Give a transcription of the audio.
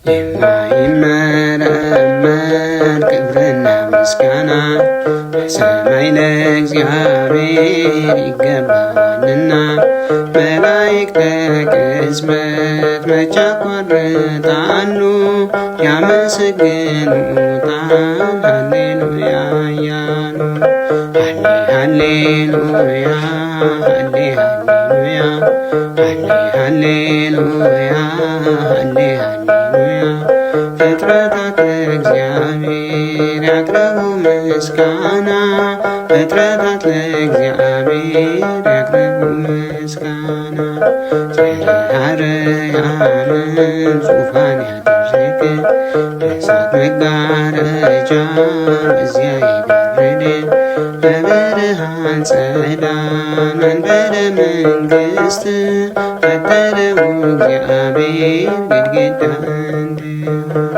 የማይመረመር ክብርና ምስጋና በሰማይ ለእግዚአብሔር ይገባልና መላእክተ ቅጽበት መቼ ያቋርጣሉ ያመሰግኑታል ሃሌሉያ እያሉ ሃሌሉያ ሃሌሉያ ሃሌሉያ ሃሌሉያ ፍጥረታት ለእግዚአብሔር ያቅርቡ ምስጋና ፍጥረታት ለእግዚአብሔር ያቅርቡ ምስጋና አርያምን ዙፋን ያደረገ በእሳት መጋረጃ በዚያ የጋረደ በብርሃን ጸዳል መንበረ መንግሥት ፈጠረው እግዚአብሔር ግድግዳ እንዲሆን